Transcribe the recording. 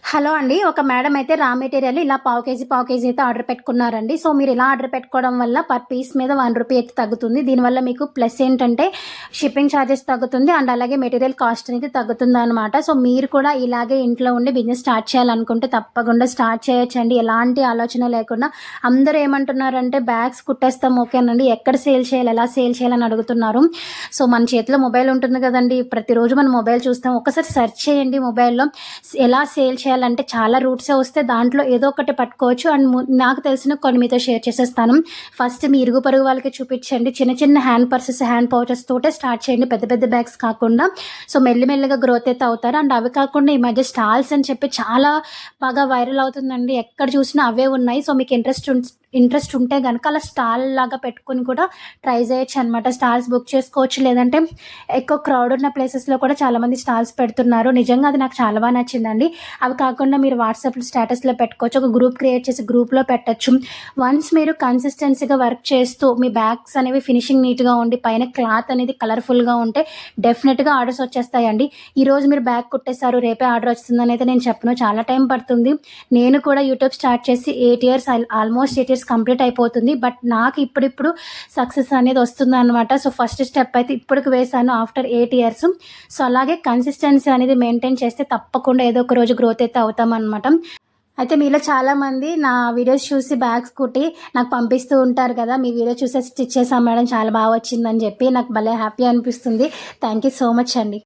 Hello అండి. ఒక madam అయితే రా మెటీరియల్ ఇలా పావు కేజీ అయితే ఆర్డర్ పెట్టుకున్నారండి. సో, మీరు ఇలా ఆర్డర్ పెట్టుకోవడం వల్ల పర్ పీస్ మీద ₹1 అయితే తగ్గుతుంది. దీనివల్ల మీకు ప్లస్ ఏంటంటే షిప్పింగ్ ఛార్జెస్ తగ్గుతుంది. అండ్ అలాగే మెటీరియల్ కాస్ట్ అనేది తగ్గుతుందనమాట. సో, మీరు కూడా ఇలాగే ఇంట్లో ఉండి బిజినెస్ స్టార్ట్ చేయాలనుకుంటే తప్పకుండా స్టార్ట్ చేయొచ్చండి. ఎలాంటి ఆలోచన లేకుండా. అందరూ ఏమంటున్నారంటే బ్యాగ్స్ కుట్టేస్తాం ఓకేనండి. ఎక్కడ సేల్ చేయాలి, ఎలా సేల్ చేయాలని అడుగుతున్నారు. సో, మన చేతిలో మొబైల్ ఉంటుంది కదండీ. ప్రతిరోజు మనం మొబైల్ చూస్తాం. ఒక్కసారి సెర్చ్ చేయండి మొబైల్‌లో ఎలా సేల్ చేయాలంటే చాలా రూట్సే వస్తే దాంట్లో ఏదో ఒకటి పట్టుకోవచ్చు. అండ్ నాకు తెలిసిన కొన్ని మీతో షేర్ చేసేస్తాను. ఫస్ట్ మీ ఇరుగు పొరుగు వాళ్ళకి చూపించండి. చిన్న చిన్న హ్యాండ్ పర్సెస్, హ్యాండ్ పౌచెస్ తోటే స్టార్ట్ చేయండి. పెద్ద పెద్ద బ్యాగ్స్ కాకుండా. సో, మెల్లిమెల్లిగా గ్రోత్ అయితే అవుతారు. అండ్ అవి కాకుండా ఈ మధ్య స్టాల్స్ అని చెప్పి చాలా బాగా వైరల్ అవుతుందండి. ఎక్కడ చూసినా అవే ఉన్నాయి. సో, మీకు ఇంట్రెస్ట్ ఉంటే గనక అలా స్టాల్ లాగా పెట్టుకొని కూడా ట్రై చేయొచ్చు అనమాట. స్టాల్స్ బుక్ చేసుకోవచ్చు. లేదంటే ఎక్కువ క్రౌడ్ ఉన్న ప్లేసెస్‌లో కూడా చాలామంది స్టాల్స్ పెడుతున్నారు. నిజంగా అది నాకు చాలా బాగా నచ్చిందండి. అవి కాకుండా మీరు వాట్సాప్‌లో స్టేటస్‌లో పెట్టుకోవచ్చు. ఒక గ్రూప్ క్రియేట్ చేసి గ్రూప్‌లో పెట్టొచ్చు. వన్స్ మీరు కన్సిస్టెన్సీగా వర్క్ చేస్తూ మీ బ్యాగ్స్ అనేవి ఫినిషింగ్ నీట్‌గా ఉండి పైన క్లాత్ అనేది కలర్‌ఫుల్‌గా ఉంటే డెఫినిట్‌గా ఆర్డర్స్ వచ్చేస్తాయండి. ఈరోజు మీరు బ్యాగ్ కుట్టేసారు, రేపే ఆర్డర్ వస్తుందని అయితే నేను చెప్పను. చాలా టైం పడుతుంది. నేను కూడా యూట్యూబ్ స్టార్ట్ చేసి 8 ఇయర్స్ ఆల్మోస్ట్ 8 ఇయర్స్ కంప్లీట్ అయిపోతుంది. బట్ నాకు ఇప్పుడిప్పుడు సక్సెస్ అనేది వస్తుందనమాట. సో, ఫస్ట్ స్టెప్ అయితే ఇప్పటికి వేశాను ఆఫ్టర్ 8 ఇయర్స్. సో, అలాగే కన్సిస్టెన్సీ అనేది మెయింటైన్ చేస్తే తప్పకుండా ఏదో ఒక రోజు గ్రోత్ అయితే అవుతామనమాట. అయితే మీలో చాలామంది నా వీడియోస్ చూసి బ్యాగ్స్ కుట్టి నాకు పంపిస్తూ ఉంటారు కదా. మీ వీడియో చూసే స్టిచ్ చేసాం మేడం చాలా బాగా వచ్చిందని చెప్పి. నాకు భలే హ్యాపీ అనిపిస్తుంది. థ్యాంక్ యూ సో మచ్ అండి.